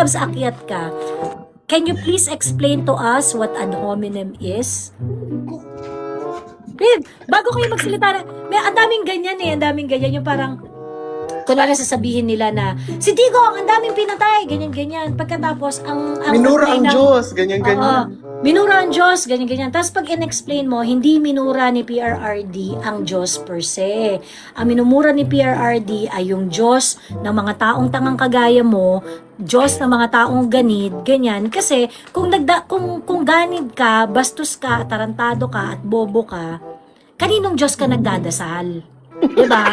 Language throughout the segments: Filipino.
Dabs, akyat ka. Can you please explain to us what ad hominem is? Babe, bago kayo magsalita, ang daming ganyan ang daming ganyan, yung parang, kunwari sasabihin nila na, si Digong, ang daming pinatay, ganyan-ganyan. Pagkatapos, ang Minura ang Diyos, ganyan-ganyan. Minura ang Diyos, ganyan-ganyan. Tapos pag in-explain mo, hindi minura ni PRRD ang Diyos per se. Ang minumura ni PRRD ay yung Diyos ng mga taong tangang kagaya mo, Diyos ng mga taong ganid, ganyan. Kasi kung ganid ka, bastos ka, tarantado ka, at bobo ka, kaninong Diyos ka nagdadasal? Diba?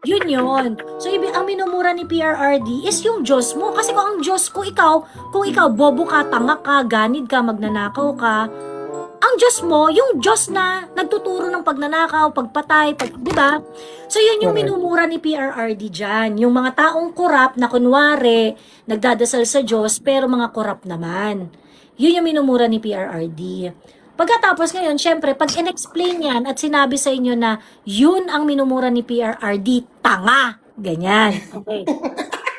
Yun yun. So, ang minumura ni PRRD is yung Diyos mo. Kasi kung ang Diyos, kung ikaw bobo ka, tanga ka, ganid ka, magnanakaw ka, ang Diyos mo, yung Diyos na nagtuturo ng pagnanakaw, pagpatay, diba? So, yun yung minumura ni PRRD dyan. Yung mga taong korap na kunwari, nagdadasal sa Diyos, pero mga korap naman. Yun yung minumura ni PRRD. Pagkatapos ngayon, syempre, pag in-explain yan at sinabi sa inyo na yun ang minumura ni PRRD, tanga. Ganyan. Okay.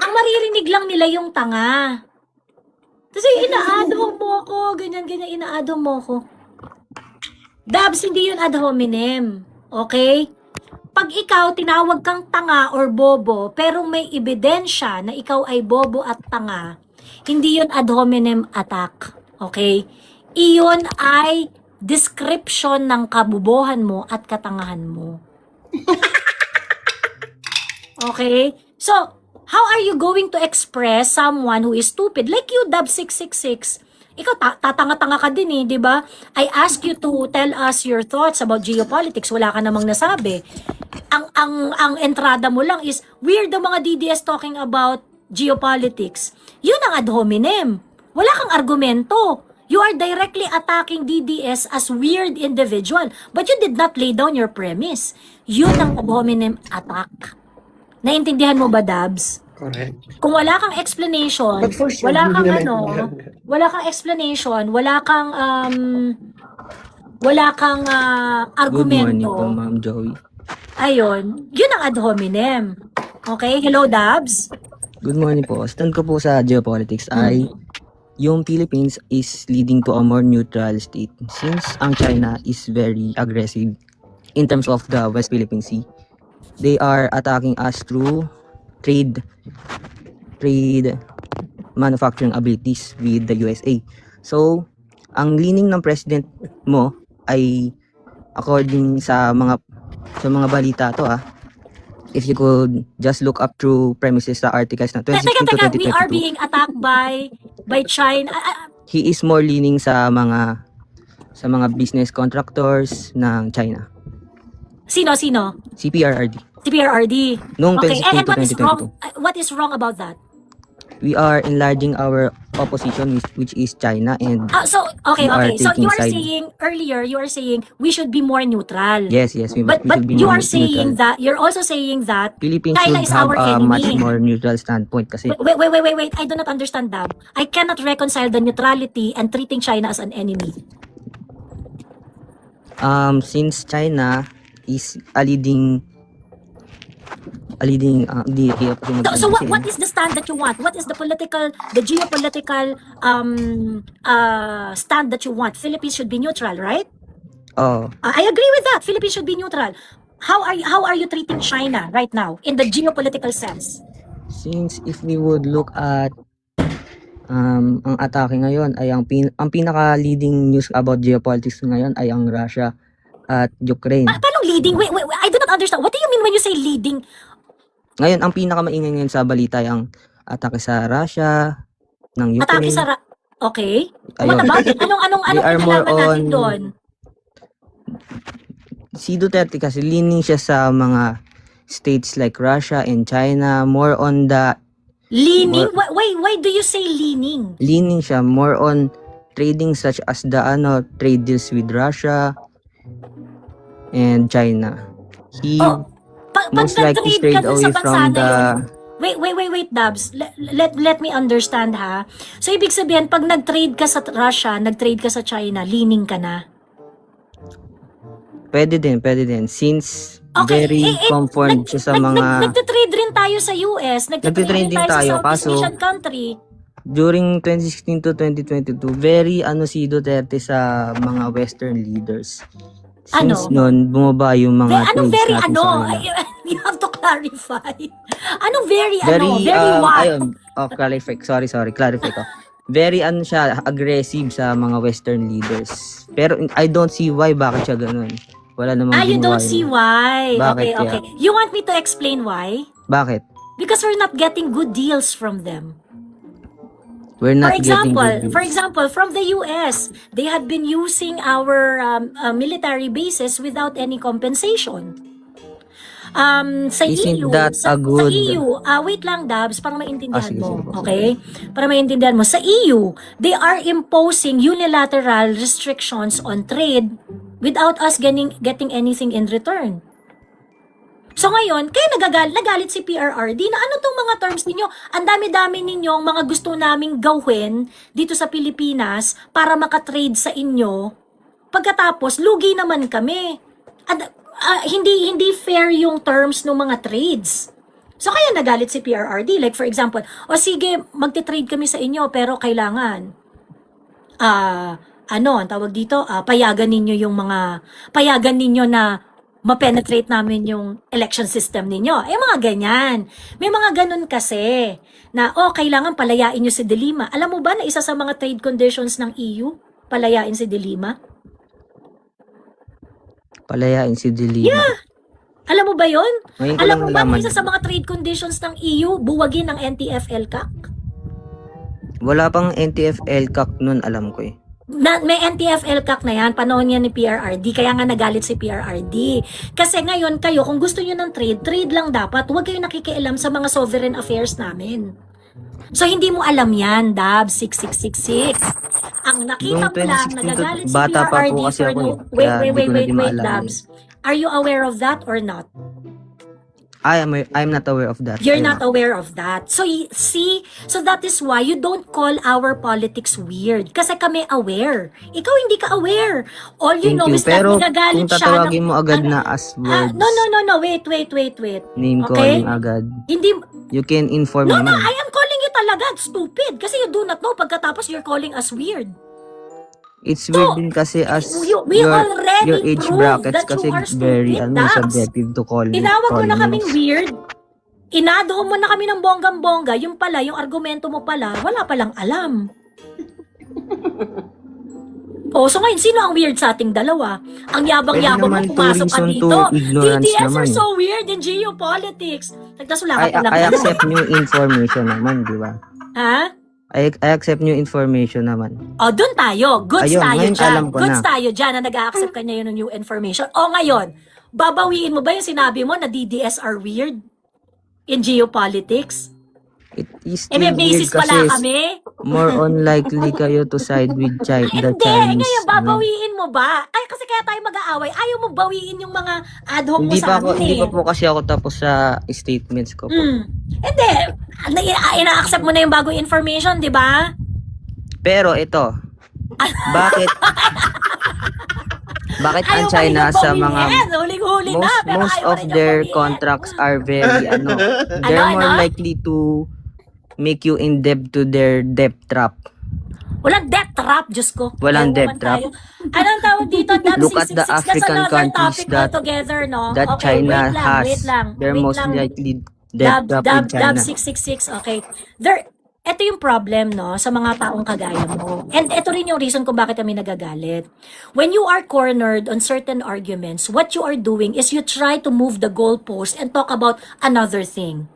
Ang maririnig lang nila yung tanga. Kasi inaado mo ko, ganyan-ganyan, inaado mo ko. Dabs, hindi yun ad hominem. Okay? Pag ikaw tinawag kang tanga or bobo, pero may ebidensya na ikaw ay bobo at tanga, hindi yun ad hominem attack. Okay? Iyon ay description ng kabubohan mo at katangahan mo. Okay? So, how are you going to express someone who is stupid? Like you, Dab666. Ikaw, tatanga-tanga ka din di ba? I ask you to tell us your thoughts about geopolitics. Wala ka namang nasabi. Ang entrada mo lang is, weird the mga DDS talking about geopolitics. Yun ang ad hominem. Wala kang argumento. You are directly attacking DDS as weird individual, but you did not lay down your premise. Yun ang ad hominem attack. Naintindihan mo ba, Dabs? Correct. Kung wala kang explanation, But for sure, wala kang hindi naman wala kang explanation, wala kang Good morning argumento. po, Ma'am Joey. Ayun, yun ang ad hominem. Okay, hello, Dabs. Good morning po. Stand ko po sa geopolitics ay yung Philippines is leading to a more neutral state since ang China is very aggressive in terms of the West Philippine Sea. They are attacking us through trade manufacturing abilities with the USA. So, ang leaning ng president mo ay according sa mga balita to if you could just look up through premises sa articles na 2016 to Teka, we are 2022. being attacked by China. He is more leaning sa mga business contractors ng China. Sino? Si PRRD. Si PRRD. Noong Okay, 2016 and to 2022. what is wrong about that? We are enlarging our opposition which is China and So are So taking you are side. saying earlier, we should be more neutral. yes, But should be you more are saying neutral. that you're also saying that Philippines China should is have our a much enemy. more neutral standpoint kasi Wait. I do not understand that. I cannot reconcile the neutrality and treating China as an enemy. since China is a leading di ako So what is the stand that you want? What is the geopolitical stand that you want? Philippines should be neutral, right? I agree with that. Philippines should be neutral. How are you treating China right now in the geopolitical sense? Since if we would look at ang atake ngayon ay ang pinaka-leading news about geopolitics ngayon ay ang Russia at Ukraine. Paano leading? Wait, I do not understand. What do you mean when you say leading? Ngayon, ang pinaka-maingay ngayon sa balita ay ang atake sa Russia, ng Atake Ukraine. sa Okay. Ayun. What about it? Anong We are more kinalaman natin on- doon? Si Duterte kasi leaning siya sa mga states like Russia and China, more on the Leaning? Why do you say leaning? leaning siya more on trading such as the trade deals with Russia and China. He Pag most likely nag-trade ka strayed dun away sa bansa from na the yun, wait, Dabs. Let me understand, ha? So, ibig sabihin, pag nag-trade ka sa Russia, nag-trade ka sa China, leaning ka na? pwede din since Okay, very conformed siya sa mga Nagtitrade rin tayo sa US, nagtitrade Nagtitrade rin din tayo sa tayo, Southeast kaso- Asian country. during 2016 to 2022, very si Duterte sa mga Western leaders. Since noon, bumaba yung mga Anong trades very natin sa kanila. You have to clarify. Anong very what? Clarify. Clarify ko. Very siya, aggressive sa mga Western leaders. Pero I don't see why, bakit siya ganun. Wala namang You ginawa don't see yun. why. Bakit Okay. You want me to explain why? Bakit? Because we're not getting good deals from them. We're not getting good For deals. example, from the US, they had been using our military bases without any compensation. Sa Isn't EU, that sa a good- EU, wait lang Dabs, para maintindihan Sige, mo, sige. okay? Para maintindihan mo, sa EU, they are imposing unilateral restrictions on trade without us getting anything in return. So ngayon, kaya nagalit si PRRD na ano tong mga terms ninyo? Ang dami-dami ninyong mga gusto naming gawin dito sa Pilipinas para makatrade sa inyo. Pagkatapos, lugi naman kami. At hindi fair yung terms ng mga trades. So kaya nagalit si PRRD. Like for example, sige, magte-trade kami sa inyo pero kailangan ang tawag dito, payagan ninyo na ma-penetrate namin yung election system ninyo. Mga ganyan. May mga ganun kasi na, kailangan palayain nyo si De Lima. Alam mo ba na isa sa mga trade conditions ng EU, palayain si De Lima? Palayain si De Lima. Yeah. Alam mo ba yon? Ngayon ko Alam lang mo ba na nalaman. isa sa mga trade conditions ng EU, buwagin ang NTF-ELCAC? Wala pang NTF-ELCAC nun, alam ko eh. May NTF-ELCAC na yan, panahon yan ni PRRD, kaya nga nagalit si PRRD. Kasi ngayon kayo, kung gusto nyo ng trade lang dapat, huwag kayo nakikialam sa mga sovereign affairs namin. So hindi mo alam yan, Dab, 6666. Ang nakita mo lang, nagagalit si bata pa PRRD po kasi for ako no... eh, kaya hindi ko na din Wait, maalala Dabs. Are you aware of that or not? I'm not aware of that. You're not aware of that. So, so that is why you don't call our politics weird. Kasi kami aware. Ikaw hindi ka aware. All you Thank know you. is that Pero nagagalit kung siya. tatawagin mo agad na as words, No. Wait. name Okay? calling agad, Hindi, you can inform no, naman. I am calling you talaga stupid. Kasi you do not know. Pagkatapos you're calling us weird. It's weird din kasi as We already your age proved brackets that you kasi are very stupid, Dax. subjective to call. Tinawag mo na call kaming names. weird. Inadoon mo na kami ng bonggang-bongga. Yung pala, yung argumento mo pala, wala palang alam. So ngayon, sino ang weird sa ating dalawa? Ang yabang-yabang mo Pwede naman pumasok ka to reason dito. to ignorance DDS are naman. so weird in geopolitics. Nagkasula ka pa lang. I accept new information naman, di ba? Ha? I accept new information naman. Dun tayo. Goods Ayun, tayo ngayon dyan. alam ko Goods na. tayo dyan na nag-a-accept ka niya yun ng new information. Ngayon, babawiin mo ba yung sinabi mo na DDS are weird in geopolitics? It is May still weird basis pala kasi kami. more unlikely kayo to side with the Hindi, Chinese. ngayon no? babawiin mo ba? Kasi kaya tayo mag-aaway. Ayaw mo bawiin yung mga ad hoc mo Hindi sa pa ako, amin hindi eh. pa po kasi ako tapos sa statements ko po. Hindi. Ina-accept mo na yung bagong information, di ba? Pero ito, bakit ang Ayaw China pa rin sa yung mga bawiin. Huling-huli na, pero most ayaw pa of rin yung their bawiin. contracts are very they're more Ano? likely to make you in debt to their debt trap. Walang death trap, Diyos ko. Walang Ewan death man trap. tayo. Anong tawag dito? Dab Look at 666, the that's African another countries topic that- altogether, no? That Okay, China has. wait lang. They're Wait most lang. likely debt trap with Dab China. 666, okay. Ito yung problem, no, sa mga taong kagaya mo. And ito rin yung reason kung bakit kami nagagalit. When you are cornered on certain arguments, what you are doing is you try to move the goalpost and talk about another thing.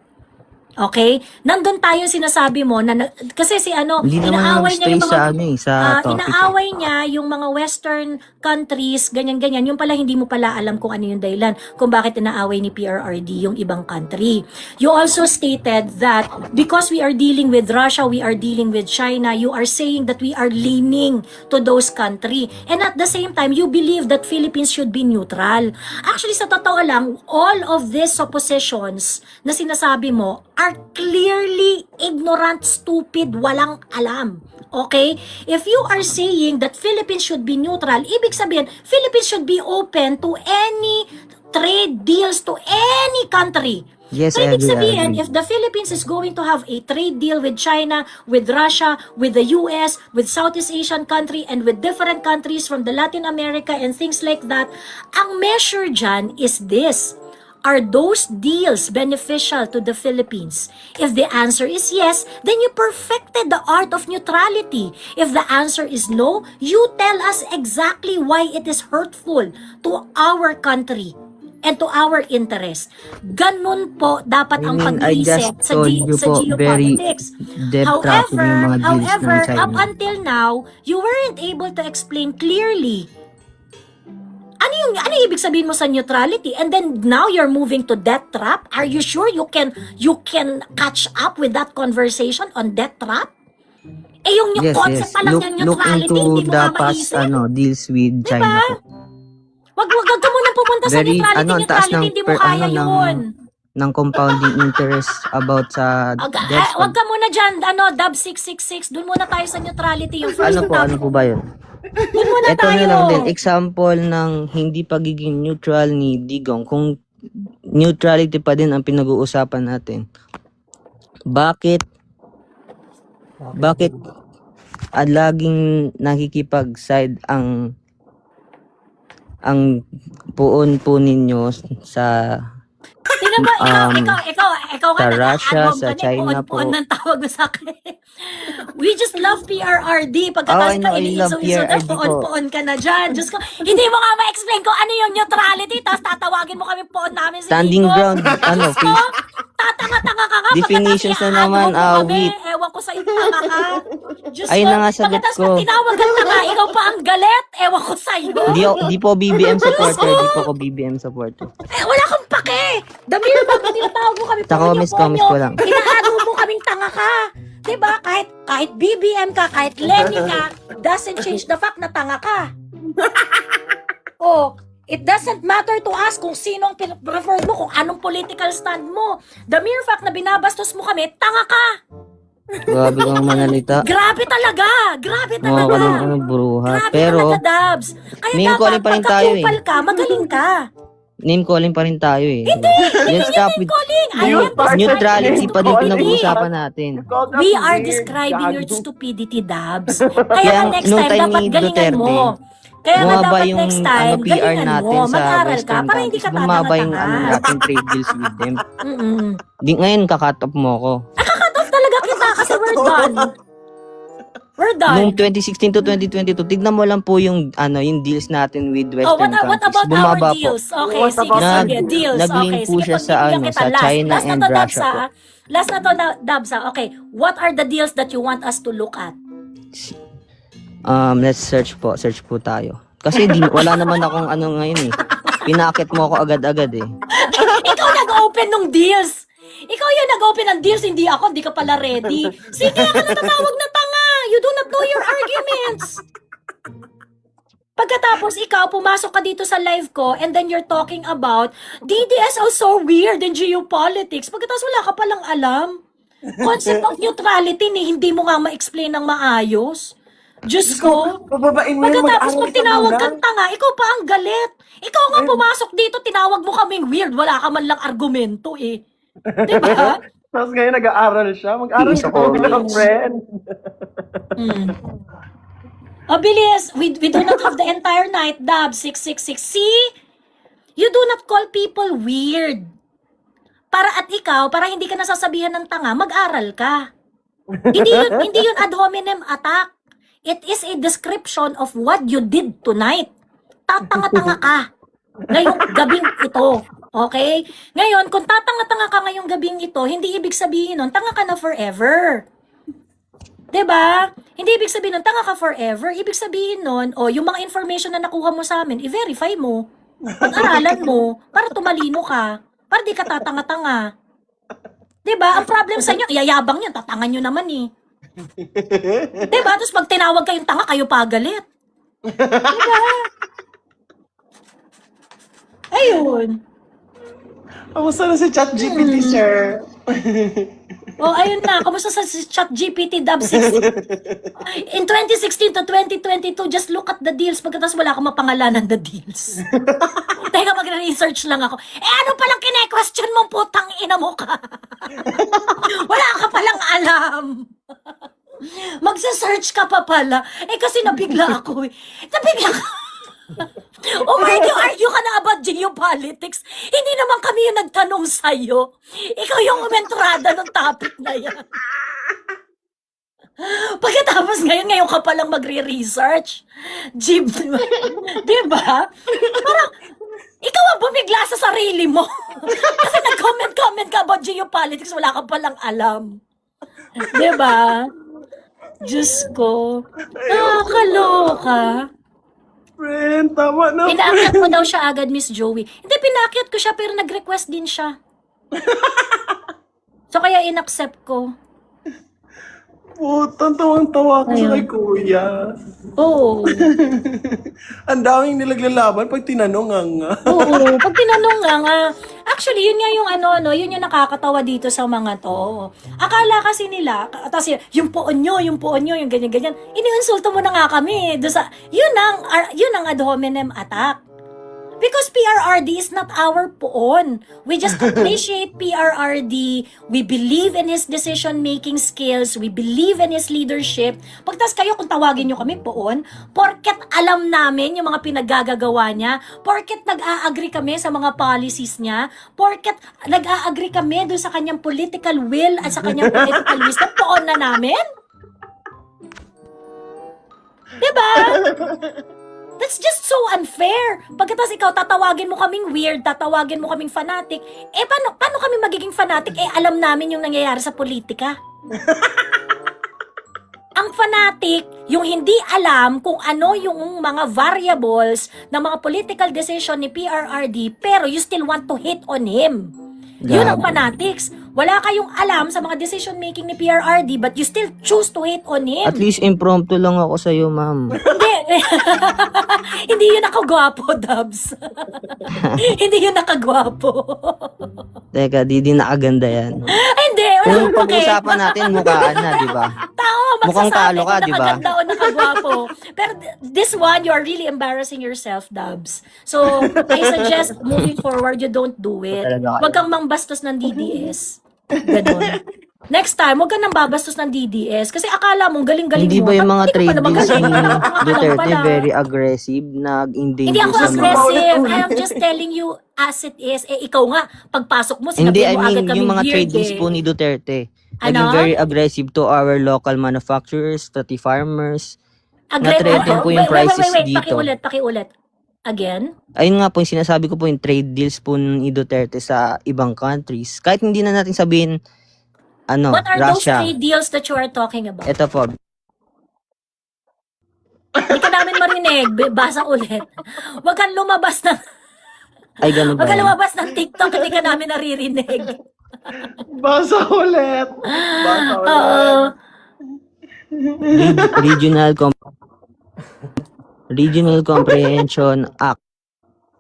Okay? Nandun tayo sinasabi mo na kasi si Hindi naman inaaway niya stay yung mga sa sa topic. inaaway niya yung mga western countries, ganyan-ganyan. Yung pala hindi mo pala alam kung ano yung dahilan kung bakit inaaway ni PRRD yung ibang country. You also stated that because we are dealing with Russia, we are dealing with China, you are saying that we are leaning to those country. And at the same time, you believe that Philippines should be neutral. Actually, sa totoo lang, all of these suppositions na sinasabi mo are clearly ignorant, stupid, walang alam. Okay? If you are saying that Philippines should be neutral, ibig sabihin, Philippines should be open to any trade deals to any country. Yes, So, I ibig agree, I sabihin, agree. if the Philippines is going to have a trade deal with China, with Russia, with the US, with Southeast Asian country, and with different countries from the Latin America and things like that, ang measure dyan is this. Are those deals beneficial to the Philippines? If the answer is yes, then you perfected the art of neutrality. If the answer is no, you tell us exactly why it is hurtful to our country and to our interest. Ganun po dapat ang I just pag-reset sa, told you sa po, very geopolitics. depth tracking yung mga deals ng Up China. until now, you weren't able to explain clearly ano yung ibig sabihin mo sa neutrality, and then now you're moving to debt trap. Are you sure you can catch up with that conversation on debt trap? Eh yung Yes, concept yes. pa lang Look, ng look neutrality, into hindi mo the nga past maisip. deals with China po. Wag ka muna pumunta sa Very, neutrality, ang taas ng hindi mo kaya yun. ng compounding interest about sa debt. Wag ka muna dyan, DAB 666, dun muna tayo sa neutrality, yung first Ano po ba yun? Dun muna Ito tayo. na lang din, example ng hindi pagiging neutral ni Digong. Kung neutrality pa din ang pinag-uusapan natin, bakit laging nakikipag-side ang puon po ninyo sa Tingnan mo, ikaw sa nga Russia, nag-a-advocate sa ka na, China po. puon ng tawag mo sa akin. We just love PRRD. Pagkatapos I know, ka I love iniiso-iso na, PRRD po. puon ka na dyan. Diyos ko, hindi mo nga ma-explain ko ano yung neutrality, tapos tatawagin mo kami puon namin sa standing Igo. ground, Tatanga-tanga ka nga. Definitions pagkatapos na naman, i-add mo kami. wait. Ewan ko sa iyo, tanga ka. Diyos Ayun ko, na nga sagot pagkatapos ko. pag tinawag ka tanga, ikaw pa ang galit. Ewan ko sa iyo. Di po BBM supporter, di po ko BBM supporter. Wala kang pake. Damir, bakit tinatawag mo kami Sa comments ko lang. Inaano mo kaming tanga ka. Diba? Kahit BBM ka, kahit Lenny ka, doesn't change the fact na tanga ka. Oh, it doesn't matter to us kung sino ang preferred mo, kung anong political stand mo. The mere fact na binabastos mo kami, tanga ka. Grabe kang manalita. Grabe talaga. Mga ka ng buruha. Grabe Pero, talaga, Dabs. Kaya name dapat calling pa rin tayo pagka-kupal ka, magaling ka. name calling pa rin tayo eh. Let's stop with Calling. I You want this neutrality pa din calling. pinag-uusapan natin. We are describing your stupidity, Dabs. Kaya Kaya nga next nung time, time dapat ni galingan Duterte, mo. Kaya nga bumaba dapat yung next time, PR galingan natin mo. sa Mag-aral ka Western para hindi ka countries. Bumaba yung tatanga-tanga. ating trade deals with them. Mm-mm. Ngayon, kakat off mo ako. Cut off talaga kita kasi we're done. We're Nung done. 2016 to 2022, tignan mo lang po yung yung deals natin with Oh, Western what countries. about Bumaba our po. deals? Okay, What sige, about- sige, deals. Nag-link Okay, po sige, siya sa, pagbibigyan kita. sa Last. China Last na and to, Dabs, Russia po. ah. Last na to, Dabs, ah. Okay, what are the deals that you want us to look at? Let's search po tayo. Kasi wala naman akong ano ngayon eh. Pinakit mo ako agad-agad eh. Ikaw nag-open ng deals. Ikaw yung nag-open ng deals, hindi ako, hindi ka pala ready. Sige, ako natatawag na tanga. You do not know your arguments. Pagkatapos ikaw, pumasok ka dito sa live ko and then you're talking about DDS also weird in geopolitics. Pagkatapos wala ka palang alam. Concept of neutrality ni hindi mo nga ma-explain ng maayos. Diyos ko. Pababain mo yun, Pagkatapos mag-aral pag ka tinawag muna. kang tanga, ikaw pa ang galit. Ikaw nga pumasok dito, tinawag mo kaming weird. Wala ka man lang argumento eh. Diba? Tapos ngayon nag-aaral siya. Mag-aral Isa ka ko. muna, friend. Oh, bilis. We do not have the entire night. Dab, 666. See? You do not call people weird. Para at ikaw, para hindi ka nasasabihan ng tanga, mag-aral ka. Hindi yun ad hominem attack. It is a description of what you did tonight. Tatanga-tanga ka. Ngayong gabing ito. Okay? Ngayon, kung tatanga-tanga ka ngayong gabing ito, hindi ibig sabihin nun, tanga ka na forever. 'Di ba? Hindi ibig sabihin nun, tanga ka forever. Ibig sabihin nun, yung mga information na nakuha mo sa amin, i-verify mo. Pag-aralan mo, para tumalino ka. Para di ka tatanga-tanga. 'Di ba? Ang problem sa inyo, iyayabang yun, tatangan nyo naman eh. 'Di ba? Tapos pag tinawag kayong tanga, kayo pa galit. 'Di ba? Ayun. Kamusta na si ChatGPT, sir? Oh, ayun na. Kamusta sa ChatGPT Dub 6? In 2016 to 2022, just look at the deals. Pagkatapos wala akong mapangalanan the deals. Teka, magre-research lang ako. Ano palang kine-question mong putang ina mo ka? Wala ka palang alam. Magsa-search ka pa pala. Kasi nabigla ako eh. Nabigla ka. Argue ka na about geopolitics. Hindi naman kami yung nagtanong sa'yo. Ikaw yung umentrada ng topic na yan. Pagkatapos ngayon ka palang magre-research. Jib, diba? Parang, ikaw ang bumigla sa sarili mo. Kasi nag-comment ka about geopolitics, wala ka palang alam. Diba? Diyos ko. Nakakaloka. Friend, tama na. Pinaakyat mo daw siya agad, Miss Joey. Hindi, pinaakyat ko siya, pero nag-request din siya. So, kaya in-accept ko. Putang tawang-tawa ko sa Ayun. kay kuya. Oo. Ang daming nilaglalaban pag tinanong ang... Oo. Pag tinanong nga, actually, yun nga yung yun yung nakakatawa dito sa mga to. Akala kasi nila, tapos yung poon nyo, yung ganyan-ganyan, iniinsulto mo na nga kami. Yun ang ad hominem attack. Because PRRD is not our poon. We just appreciate PRRD. We believe in his decision-making skills. We believe in his leadership. Pagtas kayo kung tawagin nyo kami poon, porket alam namin yung mga pinaggagawa niya, porket nag-a-agree kami sa mga policies niya, porket nag-a-agree kami doon sa kanyang political will at sa kanyang political wisdom, poon na namin? Diba? That's just so unfair. Pagkatapos ikaw, tatawagin mo kaming weird, tatawagin mo kaming fanatic. Paano kami magiging fanatic? Alam namin yung nangyayari sa politika. Ang fanatic, yung hindi alam kung ano yung mga variables ng mga political decision ni PRRD, pero you still want to hit on him. Yun ang fanatics. Wala kayong alam sa mga decision making ni PRRD, but you still choose to hate on him. At least impromptu lang ako sa'yo, ma'am. Hindi. Hindi yun nakagwapo, Dubs. Hindi yun nakagwapo. Teka, di nakaganda yan. Hindi. Kung pag-usapan natin, mukhaan na, di ba? Tao, Mukhang talo ka, di ba? Nakaganda o nakagwapo. Pero this one, you are really embarrassing yourself, Dubs. So, I suggest moving forward, you don't do it. Talaga kayo. Huwag kang mangbastos ng DDS. Ganon. Next time, huwag ka nang babastos ng DDS kasi akala mong galing-galing Hindi mo. ba yung mga Hindi ka trade pala deals magaling. ni Alam Duterte pala. very aggressive, Hindi nag-endanger ako sa mga... aggressive. I am just telling you as it is. Ikaw nga, pagpasok mo, Hindi, sinabi I mo agad mean, kami yung mga weird trade deals eh. po ni Duterte. Ano? Naging very aggressive to our local manufacturers, pati farmers. Na-threaten po yung prices wait. dito. Pakiulit. Again? Ayun nga po, yung sinasabi ko po yung trade deals po ni Duterte sa ibang countries. Kahit hindi na natin sabihin, What are those Russia. trade deals that you are talking about? Ito po, Hindi ka namin marinig. Basa ulit. Huwag kang lumabas ng, ay ganun ba huwag kang yan? lumabas ng TikTok. Hindi ka namin naririnig. Basa ulit. Basa ulit. Oo. Regional Comprehension Act.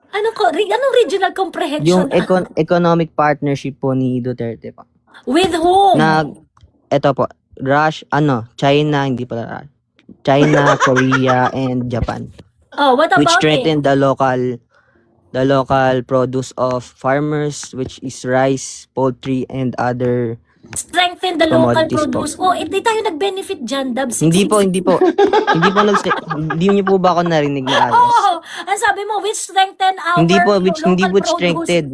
Anong regional comprehension? Yung economic partnership po ni Duterte po. With whom? Ito po, China, hindi pala China, Korea, and Japan. Oh, what Which about it? strengthen the local produce of farmers, which is rice, poultry, and other... Strengthen the local Commodities po. produce. Oh, hindi tayo nag-benefit dyan, Dubs. Hindi po. Hindi niyo po ba ako narinig na ayos? Oh, ang sabi mo, which strengthen our Hindi po, local hindi po produce. strengthened.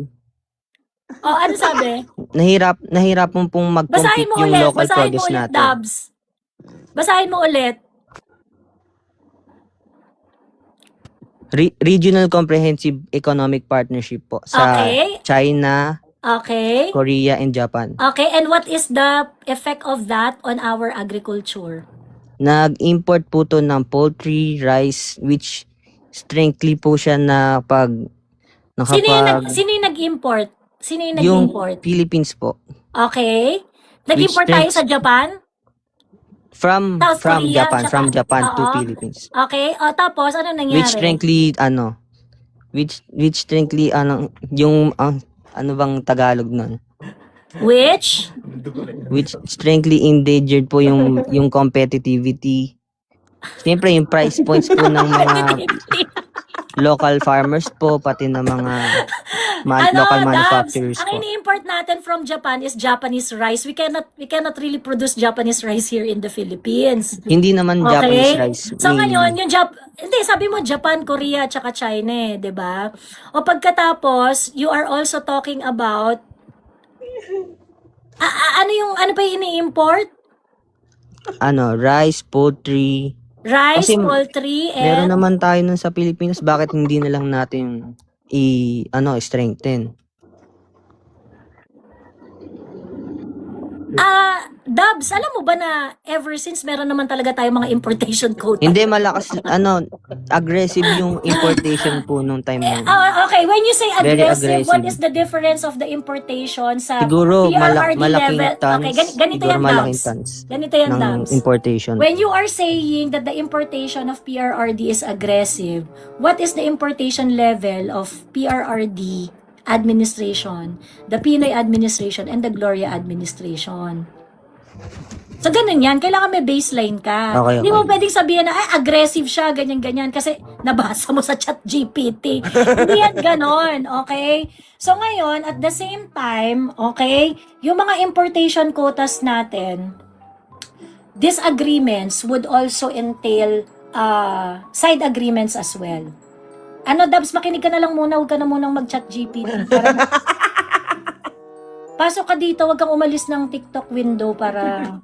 Oh, ano sabi? Nahirap pong Basahin mag-compete mo yung ulit. local Basahin mo produce ulit, natin. Dubs. Basahin mo ulit. Regional Comprehensive Economic Partnership po sa Okay. China, Okay. Korea, and Japan. Okay, and what is the effect of that on our agriculture? Nag-import po to ng poultry, rice, which strictly po siya na pag Sino yung nag-import? Sino yung yung nag-import? Philippines po. Okay. Nag-import Which tayo sa Japan? From South Korea, Japan, tsaka- from Japan to Oo. Philippines. Okay. O, tapos, ano nangyari? Which strictly yung ano bang Tagalog nun? Which? which strongly endangered po yung competitivity. Siyempre, yung price points po ng mga local farmers po, pati ng mga local Dabs, manufacturers ang po. ini-import natin from Japan is Japanese rice. We cannot really produce Japanese rice here in the Philippines. Hindi naman Japanese rice. So ngayon, yung hindi, sabi mo Japan, Korea, tsaka China, 'di ba? O pagkatapos, you are also talking about ano pa yung ini-import? Rice, poultry. Rice, Kasi poultry, Meron and naman tayo nun sa Pilipinas, bakit hindi na lang natin strengthen? Dubs, alam mo ba na ever since meron naman talaga tayo mga importation quota? Hindi malakas, aggressive yung importation po nung time na yun. Okay, when you say Very aggressive, what aggressive. is the difference of the importation sa Siguro PRRD malaking level? tons. Okay, ganito Siguro yan, malaking Dubs. tons Ganito yan, ng Dubs. importation. When you are saying that the importation of PRRD is aggressive, what is the importation level of PRRD administration, the Pinoy administration, and the Gloria administration? So, ganun yan. Kailangan may baseline ka. Okay, Hindi mo okay. pwedeng sabihin na, aggressive siya, ganyan-ganyan, kasi nabasa mo sa chat GPT. Hindi yan ganon, okay? So, ngayon, at the same time, okay, yung mga importation quotas natin, these agreements would also entail side agreements as well. Dabs, makinig ka na lang muna, huwag ka na munang mag-chat GPT. Pasok ka dito, huwag kang umalis ng TikTok window para...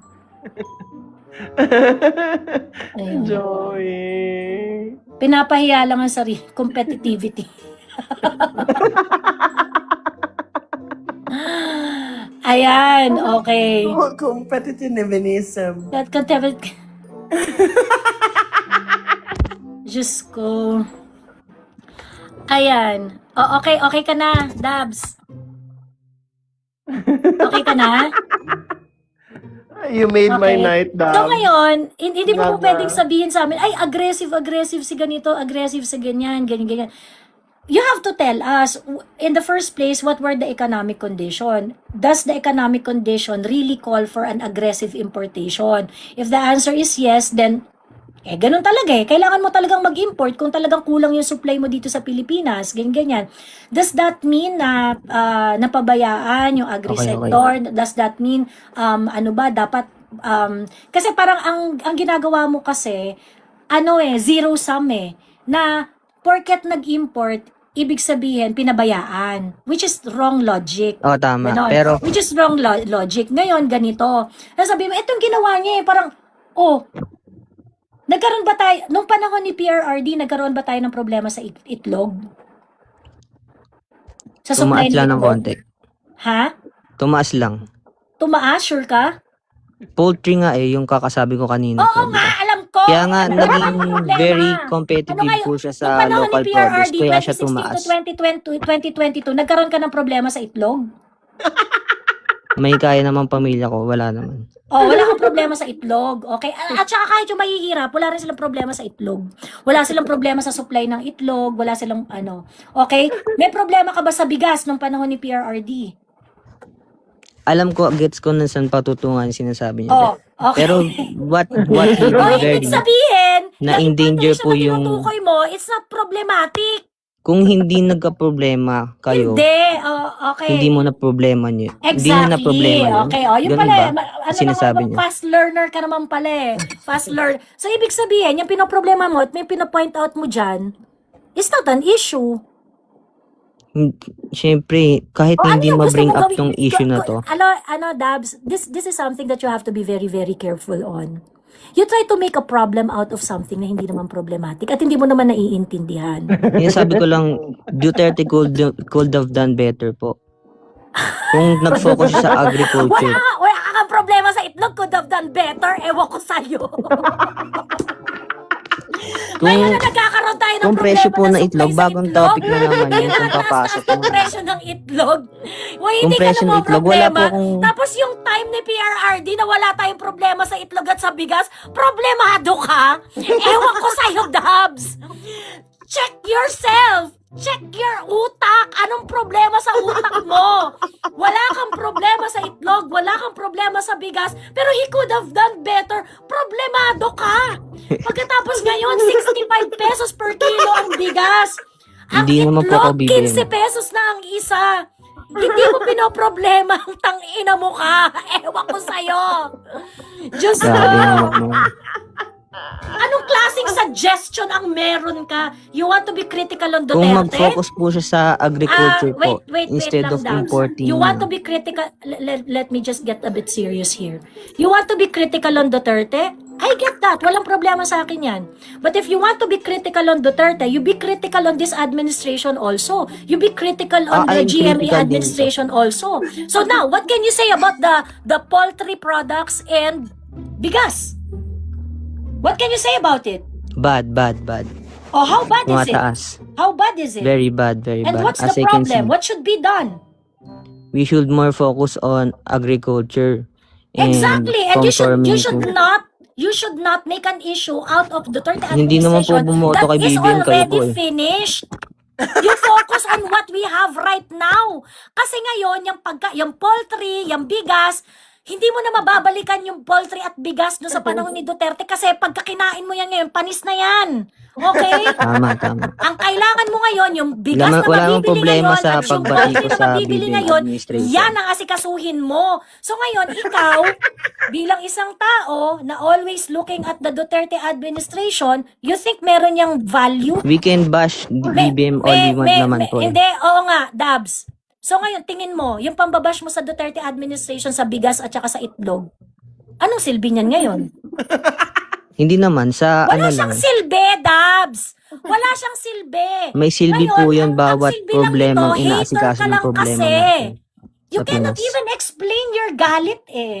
Ayun. Joey. Pinapahiya lang ang sarili, competitivity. Ayan, okay. Competitivism. That competitive... Diyos ko. Ayan. Okay ka na, Dabs. Okay ka na? You made my Okay. night, So Dab. ngayon, hindi mo po Nada. pwedeng sabihin sa amin, ay, aggressive si ganito, aggressive sa ganyan. You have to tell us, in the first place, what were the economic condition? Does the economic condition really call for an aggressive importation? If the answer is yes, then ganun talaga eh. Kailangan mo talagang mag-import kung talagang kulang yung supply mo dito sa Pilipinas, ganyan. Does that mean na napabayaan yung agri-sector? Does that mean, dapat, kasi parang ang ginagawa mo kasi, zero sum na porket nag-import, ibig sabihin, pinabayaan, which is wrong logic. Tama. Ganon. Pero, Which is wrong logic. Ngayon, ganito. Sabi mo, itong ginawa niya parang, nagkaroon ba tayo, nung panahon ni PRRD, nagkaroon ba tayo ng problema sa itlog? Sa supply tumaas lang ng itlog? konti. Ha? Tumaas lang. Tumaas? Sure ka? Poultry nga yung kakasabi ko kanina. Oo nga, alam ko. Kaya nga, Wala naging kang problema. very competitive Ano po siya Nung sa panahon local ni produce. PRRD, Kaya siya 2016 tumaas. to 2022, nagkaroon ka ng problema sa itlog? May kaya naman pamilya ko, wala naman. Wala kang problema sa itlog. Okay? At saka kahit yung mahihirap, wala rin silang problema sa itlog. Wala silang problema sa supply ng itlog, wala silang Okay? May problema ka ba sa bigas nung panahon ni PRRD? Alam ko, gets ko na saan patutungan yung sinasabi niya. Okay. Pero what he did Ibig sabihin, na-endanger po yung yung... tinutukoy mo, it's not problematic. Kung hindi nagka-problema kayo, Hindi. Okay. hindi mo na problema niyo. Exactly. Hindi mo na problema yun. Okay, yun Ganun pala, ba? naman, Sinasabi niya. fast learner ka naman pala Fast learner. So, ibig sabihin, yung pinoproblema mo at may pinopoint out mo dyan, is not an issue. Siyempre, kahit hindi yung gusto ma-bring mo up gawin? tong issue na to, Dabs, this is something that you have to be very, very careful on. You try to make a problem out of something na hindi naman problematic at hindi mo naman naiintindihan. sinasabi ko lang, Duterte could have done better po. Kung nag-focus siya sa agriculture. Wala kang problema sa itlog, could have done better, ewan ko sa'yo. Ngayon na nagkakaroon tayo ng kung problema presyo po ng ng supply itlog, sa bagong topic na naman yun kung papasok Ang mo. presyo ng itlog. Hindi Kung ka presyo na ng mo itlog, wala problema. po akong- Tapos yung time ni PRRD na wala tayong problema sa itlog at sa bigas, problemado ka. Ewan ko sa'yo, Dabs. Check yourself! Check your utak! Anong problema sa utak mo? Wala kang problema sa itlog, wala kang problema sa bigas, pero he could have done better. Problemado ka! Pagkatapos ngayon, 65 pesos per kilo ang bigas. Ang Hindi naman po ako itlog, bibili. 15 pesos na ang isa. Hindi mo pinoproblema ang tangina mo ka. Ewan ko sa'yo. Diyos ko. Grabe naman mo. Anong klaseng suggestion ang meron ka? You want to be critical on Duterte? Kung mag-focus po siya sa agriculture po, wait instead lang, of Dabs. importing. You want to be critical, let me just get a bit serious here. You want to be critical on Duterte? I get that. Walang problema sa akin yan. But if you want to be critical on Duterte, you be critical on this administration also. You be critical on the I'm GMA critical din. administration also. So now, what can you say about the poultry products and bigas? What can you say about it? Bad. Oh, how bad is it? Tumataas. How bad is it? Very bad. And what's As the I can problem? see, What should be done? we should more focus on agriculture. And Exactly. And you should conforming to- not make an issue out of Duterte Hindi naman po administration bumoto kay that is BBM, kayo already po eh. finished. You focus on what we have right now. Kasi ngayon, yung poultry, yung bigas, hindi mo na mababalikan yung poultry at bigas no sa panahon ni Duterte kasi pagka kinain mo yan ngayon, panis na yan. Okay? Tama. Ang kailangan mo ngayon, yung bigas na Wala namang mabibili problema ngayon sa at yung pagbati poultry ko na sa mabibili BBM ngayon, administration. yan ang asikasuhin mo. So ngayon, ikaw, bilang isang tao na always looking at the Duterte administration, you think meron yung value? We can bash BBM all we want naman po. Hindi, oo nga, Dabs. So ngayon, tingin mo, yung pambabash mo sa Duterte administration sa bigas at saka sa itlog, anong silbi niyan ngayon? Hindi naman, sa Wala ano siyang lang. silbi, Dabs! Wala siyang silbi! May silbi Ngayon, po yun ang bawat silbi lang problema nito, inaasikaso hater ka ng lang problema kasi. natin. You sa cannot Pinas. even explain your galit eh.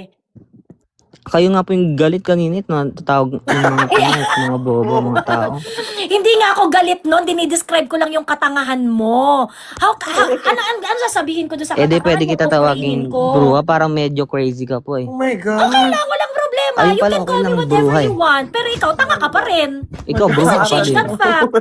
Kayo nga po yung galit kaninit, no? Tatawag yung mga pangit, mga bobo, mga tao. Hindi nga ako galit noon, dinidescribe ko lang yung katangahan mo. Ano sasabihin ko doon sa Eh di katangahan pwede mo? kita tawagin Pupurihin ko. bruha, parang medyo crazy ka po eh. Oh my God. Okay lang, walang problema. Ayun You pala, can okay call me lang, whatever bruhay. you want. Pero ikaw, tanga ka pa rin. Ikaw, bruha Doesn't ka pa change din. that fact.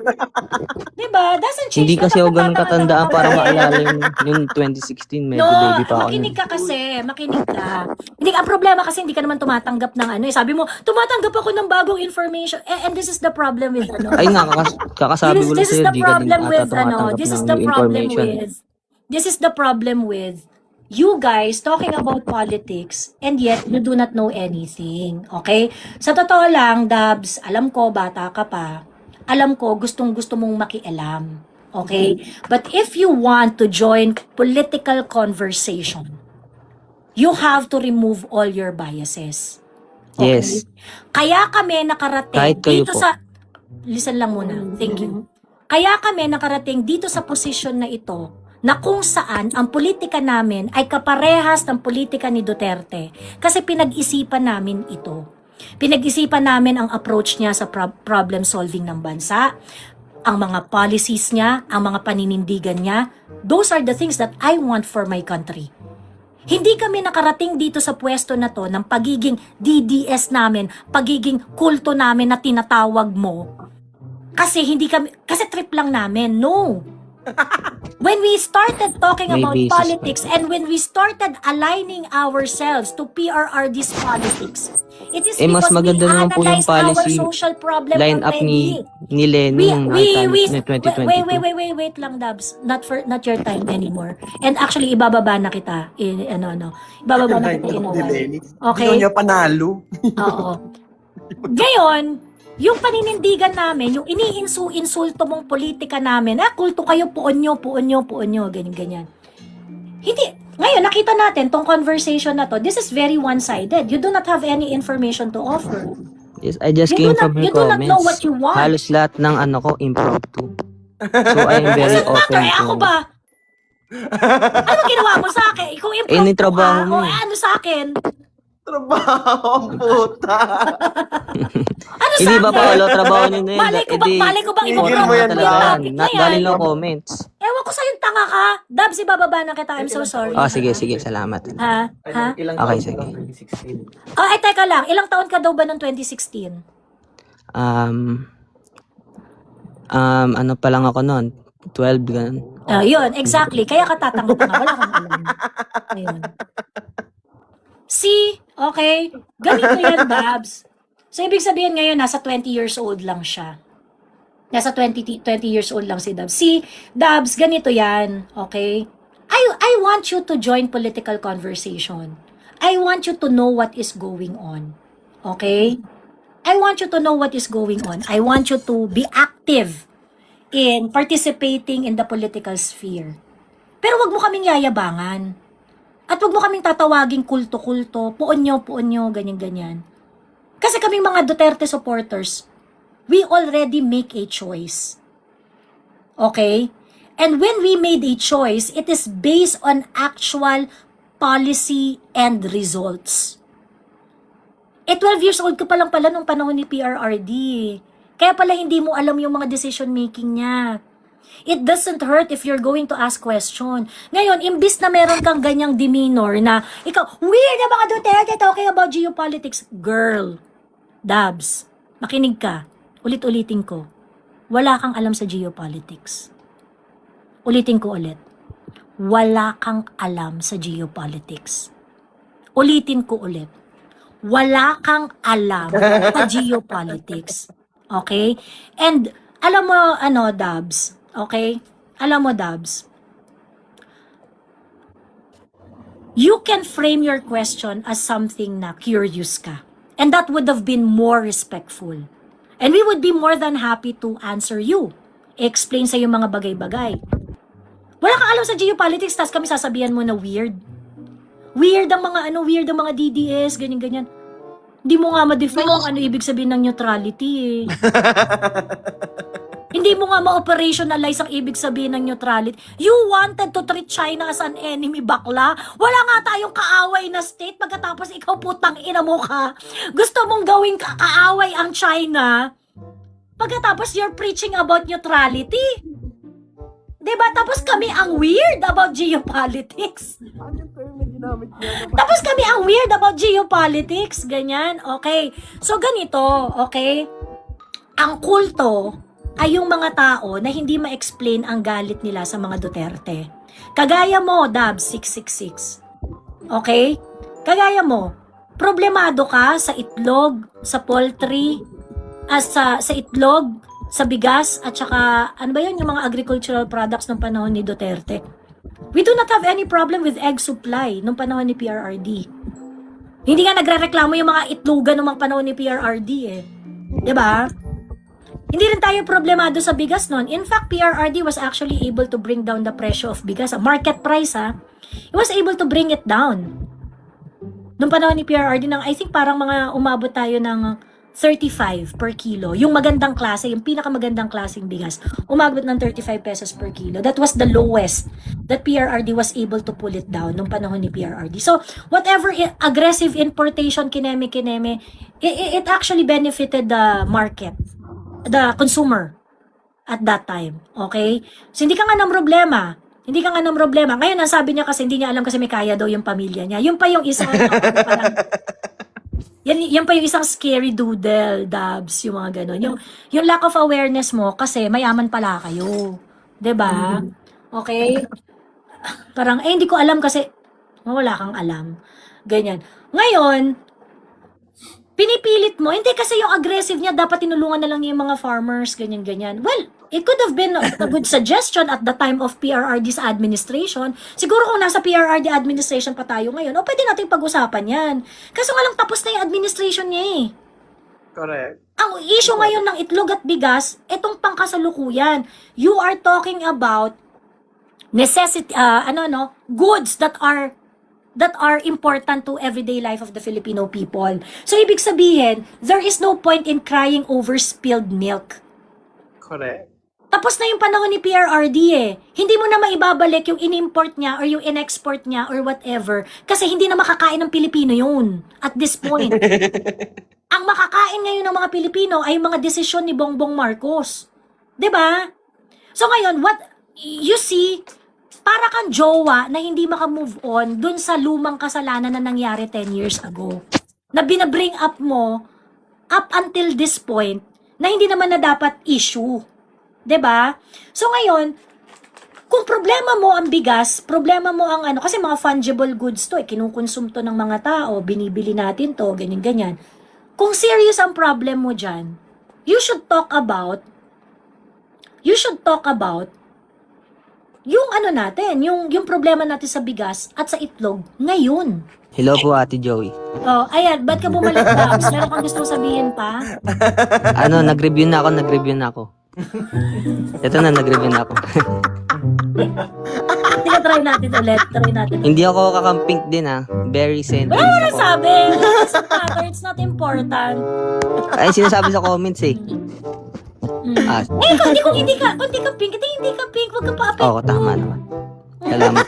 Diba? Doesn't change Hindi that kasi ako fact. ganun Tatanga katandaan ka para pa rin. maalala yung 2016, medyo No, baby pa ako. makinig nun. ka kasi. Makinig ka. Hindi, ang problema kasi hindi ka naman tumatanggap ng ano. Sabi mo, tumatanggap ako ng bagong information. And this is the problem with ano. Ay nga, kakasabi ko lang This is sa'yo, the di ka din problem ata with ano. tumatanggap This is ng the new problem information. with. This is the problem with you guys talking about politics and yet you do not know anything. Okay? Sa totoo lang, Dabs, alam ko, bata ka pa. Alam ko, gustong-gusto mong makialam. Okay? But if you want to join political conversation, you have to remove all your biases. Okay? Yes. Kaya kami nakarating Kahit kayo dito po. sa... Listen lang muna. Thank you. Kaya kami nakarating dito sa posisyon na ito na kung saan ang politika namin ay kaparehas ng politika ni Duterte kasi pinag-isipan namin ito. Pinag-isipan namin ang approach niya sa problem solving ng bansa, ang mga policies niya, ang mga paninindigan niya. Those are the things that I want for my country. Hindi kami nakarating dito sa pwesto na to ng pagiging DDS namin, pagiging kulto namin na tinatawag mo. Kasi trip lang namin. No. When we started talking May about basis politics and when we started aligning ourselves to PRRD's politics, it is Mas because maganda we naman po yung analyzed our policy social problem line up already. ni Lenny nung noong 2022. Wait lang, Dabs. Not your time anymore. And actually, ibababa na kita. Ibababa na kita in a while. Okay? Hindi niya panalo. Oo. Ngayon, yung paninindigan namin, yung iniinsulto mong politika namin, kulto kayo, puon nyo, ganyan. Hindi. Ngayon, nakita natin tong conversation na to, this is very one-sided. You do not have any information to offer. Yes, I just You came do from not- your you do not know comments. what you want. Halos lahat ng ano ko, impromptu. So, I'm very Doesn't matter, open ako to... ba? Ano ginawa mo sa akin? Kung impromptu ni trabaho ka, mo o eh. ano sa akin? Trabaho, puta. Ano Hindi sa ba akin? pa wala trabaho niyo na yun? Malay ko bang Tigil ipopromote mo yan, mo yung Dab. topic na Not yan? galing lang comments. Ewan ko sa'yo, tanga ka. Dabs, ibababa na kita. I'm so sorry. Sige, salamat. Ha? Okay, sige. Teka lang. Ilang taon ka daw ba noong 2016? Ano pa lang ako noon, 12 ganun. Yun, exactly. Kaya ka tatanga-tanga. Wala kang alam. Ayun. See? Okay? Ganito yan, Babs. So, ibig sabihin ngayon, nasa 20 years old lang siya. Nasa 20 years old lang si Dabs. See, Dabs, ganito yan. Okay? I want you to join political conversation. I want you to know what is going on. Okay? I want you to know what is going on. I want you to be active in participating in the political sphere. Pero wag mo kaming yayabangan. At wag mo kaming tatawaging kulto-kulto, puonyo, ganyan-ganyan. Kasi kaming mga Duterte supporters, we already make a choice. Okay? And when we made a choice, it is based on actual policy and results. 12 years old ka pa lang pala nung panahon ni PRRD. Kaya pala hindi mo alam yung mga decision making niya. It doesn't hurt if you're going to ask question. Ngayon, imbis na meron kang ganyang demeanor na, ikaw, weird na mga Duterte talking about geopolitics. Girl, Dabs, makinig ka. Ulit-ulitin ko. Wala kang alam sa geopolitics. Ulitin ko ulit. Wala kang alam sa geopolitics. Ulitin ko ulit. Wala kang alam sa geopolitics. Okay? And, alam mo, Dabs, okay? Alam mo, Dabs, you can frame your question as something na curious ka. And that would have been more respectful. And we would be more than happy to answer you. I-explain sa yung mga bagay-bagay. Wala kang alam sa geopolitics, tas kami sasabihan mo na weird. Weird ang mga DDS, ganyan-ganyan. Hindi mo nga ma-define kung ano ibig sabihin ng neutrality eh. Hindi mo nga ma-operationalize ang ibig sabihin ng neutrality. You wanted to treat China as an enemy, bakla. Wala nga tayong kaaway na state, pagkatapos ikaw putang ina mo ka. Gusto mong gawing kaaway ang China, pagkatapos you're preaching about neutrality. Diba? Tapos kami ang weird about geopolitics. Tapos kami ang weird about geopolitics. Ganyan. Okay. So, ganito. Okay. Ang kulto ay yung mga tao na hindi ma-explain ang galit nila sa mga Duterte. Kagaya mo, Dabs 666. Okay? Kagaya mo. Problemado ka sa itlog, sa poultry, sa itlog, sa bigas, at saka, ano ba yun, yung mga agricultural products ng panahon ni Duterte. We do not have any problem with egg supply nung panahon ni PRRD. Hindi nga nagrereklamo yung mga itlogan nung mga panahon ni PRRD eh. Diba? Hindi rin tayo problemado sa bigas nun. In fact, PRRD was actually able to bring down the presyo of bigas. Market price It was able to bring it down. Nung panahon ni PRRD, I think parang mga umabot tayo ng 35 per kilo. Yung magandang klase, yung pinakamagandang klaseng bigas, umabot ng 35 pesos per kilo. That was the lowest that PRRD was able to pull it down nung panahon ni PRRD. So, whatever aggressive importation, kineme, it actually benefited the market, the consumer at that time. Okay? So, hindi ka nga ng problema. Ngayon, ang sabi niya kasi, hindi niya alam kasi may kaya daw yung pamilya niya. Yung pa yung isang, yan pa yung isang scary doodle, Dabs, yung mga ganun. Yung lack of awareness mo kasi mayaman pala kayo. 'Di ba? Okay? Parang, hindi ko alam kasi wala kang alam. Ganyan. Ngayon, pinipilit mo, hindi kasi yung aggressive niya, dapat tinulungan na lang niya yung mga farmers, ganyan-ganyan. Well, it could have been a good suggestion at the time of PRRD's administration. Siguro kung nasa PRRD administration pa tayo ngayon, pwede natin pag-usapan yan. Kaso nga lang tapos na yung administration niya eh. Correct. Ang issue ngayon ng itlog at bigas, itong pangkasalukuyan. You are talking about necessity, goods that are important to everyday life of the Filipino people. So, ibig sabihin, there is no point in crying over spilled milk. Correct. Tapos na yung panahon ni PRRD eh. Hindi mo na maibabalik yung in-import niya or yung in-export niya or whatever kasi hindi na makakain ng Pilipino yun at this point. Ang makakain ngayon ng mga Pilipino ay mga desisyon ni Bongbong Marcos. 'Di ba? So ngayon, what you see, para kang jowa na hindi maka-move on dun sa lumang kasalanan na nangyari 10 years ago. Na binabring up mo up until this point na hindi naman na dapat issue. 'Di ba? So ngayon, kung problema mo ang bigas, problema mo ang kasi mga fungible goods to, kinukonsum to ng mga tao, binibili natin to, ganyan-ganyan. Kung serious ang problem mo dyan, you should talk about yung natin, yung problema natin sa bigas at sa itlog ngayon. Hello po, Ate Joey. Oh, ayan, ba't ka bumalik, Babs? Meron kang gusto sabihin pa? Nag-review na ako. Ito na, nag-review na ako. Sige, try natin ulit. Hindi ako kakampink din Very sentence Wala na ako. sabi. It doesn't matter. It's not important. Ay, sinasabi sa comments eh. Kung hindi ka pink, huwag ka pa-apik. Oo, tama naman. Salamat.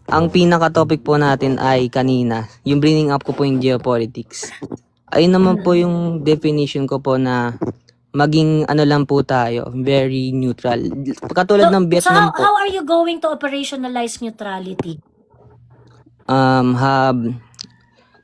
Ang pinaka-topic po natin ay kanina, yung bringing up ko po yung geopolitics. Ayun naman po yung definition ko po na maging lang po tayo, very neutral. Katulad ng Vietnam po. How are you going to operationalize neutrality? Have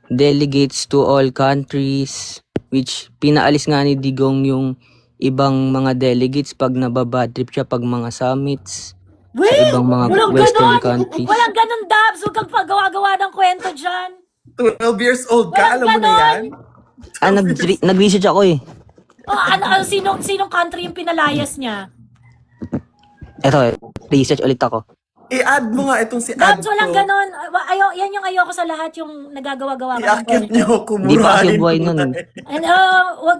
delegates to all countries, which pinaalis nga ni Digong yung ibang mga delegates pag nababad trip siya pag mga summits sa ibang mga western countries. Walang ganun, Dabs. Huwag kang pagawa-gawa ng kwento dyan. 12 years old ka, alam mo na yan? Nag-research ako eh. Sinong country yung pinalayas niya? Eto, research ulit ako. I-add mo nga itong si Dabs, Adto. walang ganun. Yan yung ayoko sa lahat yung nagagawa-gawa ka ng I-akit kwento. nyo, Hindi pa kasi kumurahin buhay mo nun. na eh. And,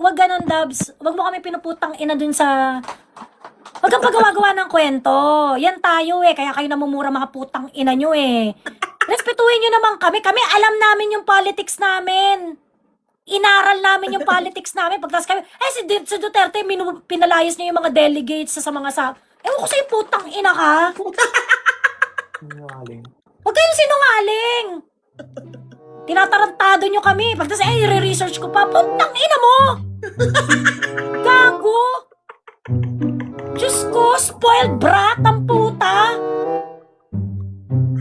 wag ganun, Dabs. Wag mo kami pinuputang ina dun sa... Wag kang pagawa-gawa ng kwento. Yan tayo kaya kayo namumura mga putang ina nyo Respetuhin nyo naman kami. Kami, alam namin yung politics namin. Inaral namin yung politics namin. Pagtas kami, si Duterte, pinalayas niya yung mga delegates sa mga ewan ko sa'yo, putang ina ka. Huwag kayong sinungaling. Tinatarantado nyo kami. Pagtas, i-research ko pa. Putang ina mo. Gago. Diyos ko, spoiled brat ang puta.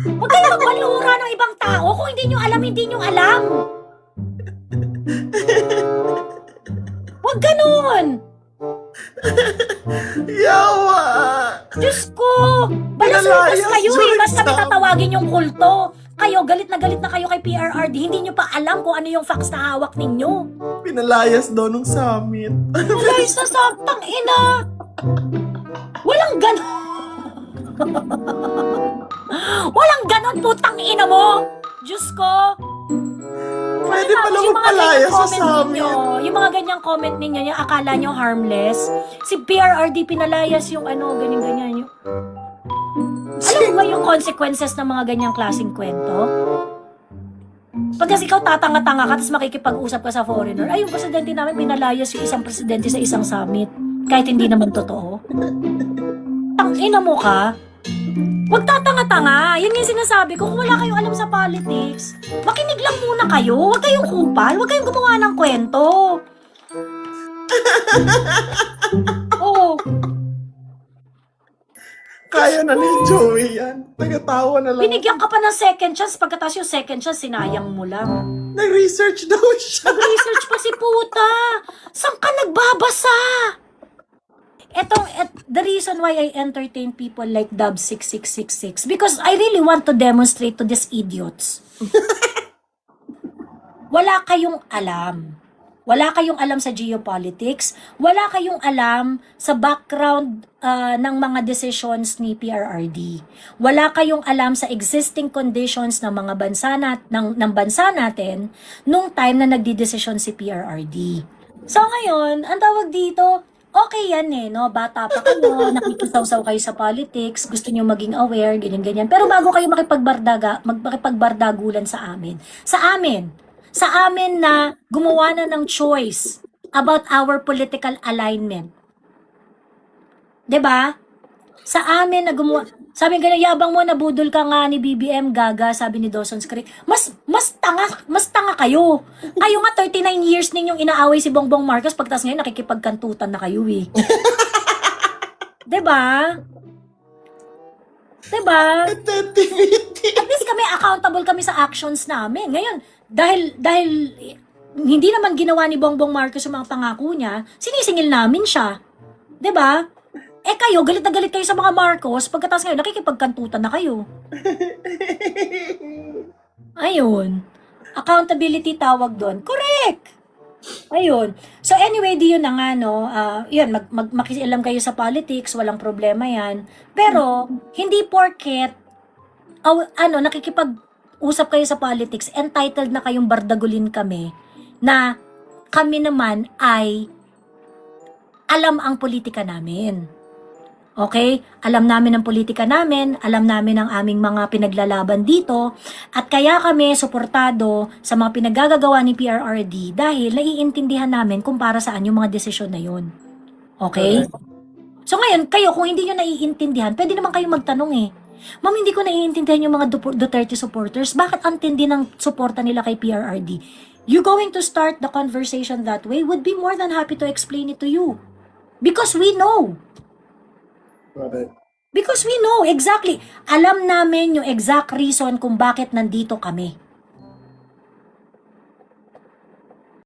Huwag kayong magbalura ng ibang tao. Kung hindi nyo alam, hindi nyo alam. Huwag ganun. Yawa! Diyos ko, balas-ulas Pinalayas, kayo Mas kami Joy, tatawagin yung kulto. Kayo, galit na kayo kay PRRD. Hindi nyo pa alam kung ano yung facts na hawak ninyo. Pinalayas daw nung summit. Guys, nasabtang ina. Walang ganon. Walang ganon, putang ina mo. Diyos ko. Pwede pala Yung mga magpalaya ganyang sa comment summit. ninyo, yung mga ganyang comment ninyo, yung akala nyo harmless. Si PRRD pinalayas yung ganyan-ganyan. Alam mo ba yung consequences ng mga ganyang klaseng kwento? Pagkas ikaw tatanga-tanga ka, tapos makikipag-usap ka sa foreigner, ay, yung presidente namin pinalayas yung isang presidente sa isang summit. Kahit hindi naman totoo. Tangina mo ka. Huwag tatanga-tanga. Yan yung sinasabi ko. Kung wala kayong alam sa politics, makinig lang muna kayo. Huwag kayong kupal. Huwag kayong gumawa ng kwento. Oo. Kaya na ni Joey yan. Nagatawa na lang. Binigyan ka pa ng second chance. Pagkatapos yung second chance, sinayang mo lang. Nag-research daw siya. Nag-research pa si puta. Saan ka nagbabasa? The reason why I entertain people like Dub6666 because I really want to demonstrate to these idiots. Wala kayong alam. Wala kayong alam sa geopolitics. Wala kayong alam sa background ng mga decisions ni PRRD. Wala kayong alam sa existing conditions ng mga bansa ng bansa natin nung time na nagdidesisyon si PRRD. So ngayon, ang tawag dito, okay yan no? Bata pa kayo, nakikisaw-saw kayo sa politics, gusto nyo maging aware, ganyan-ganyan. Pero bago kayo makipagbardagulan sa amin na gumawa na ng choice about our political alignment. 'Di ba? Sa amin na gumawa, sabi nga yabang mo nabudol ka nga ni BBM Gaga, sabi ni Dawson's Creek. Mas tanga kayo. Kayo nga 39 years ninyong inaaway si Bongbong Marcos pagtas ngayon nakikipagkantutan na kayo 'Di ba? Attentivity. At least kami accountable kami sa actions namin. Ngayon, dahil hindi naman ginawa ni Bongbong Marcos yung mga pangako niya, sinisingil namin siya. 'Di ba? Eh kayo, galit na galit kayo sa mga Marcos, pagkatapos ngayon, nakikipagkantutan na kayo. Ayun. Accountability tawag doon. Correct! Ayun. So anyway, di yun na nga, no? Yun, makialam kayo sa politics, walang problema yan. Pero, hindi porket, nakikipag-usap kayo sa politics, entitled na kayong bardagulin kami, na kami naman ay alam ang politika namin. Okay? Alam namin ang politika namin, alam namin ang aming mga pinaglalaban dito, at kaya kami suportado sa mga pinaggagawa ni PRRD dahil naiintindihan namin kung para saan yung mga desisyon na yun. Okay? So ngayon, kayo kung hindi nyo naiintindihan, pwede naman kayong magtanong eh. Ma'am, hindi ko naiintindihan yung mga Duterte supporters. Bakit ang tindi ng suporta nila kay PRRD? You going to start the conversation that way, would be more than happy to explain it to you. Because we know. Because we know, exactly. Alam namin yung exact reason kung bakit nandito kami.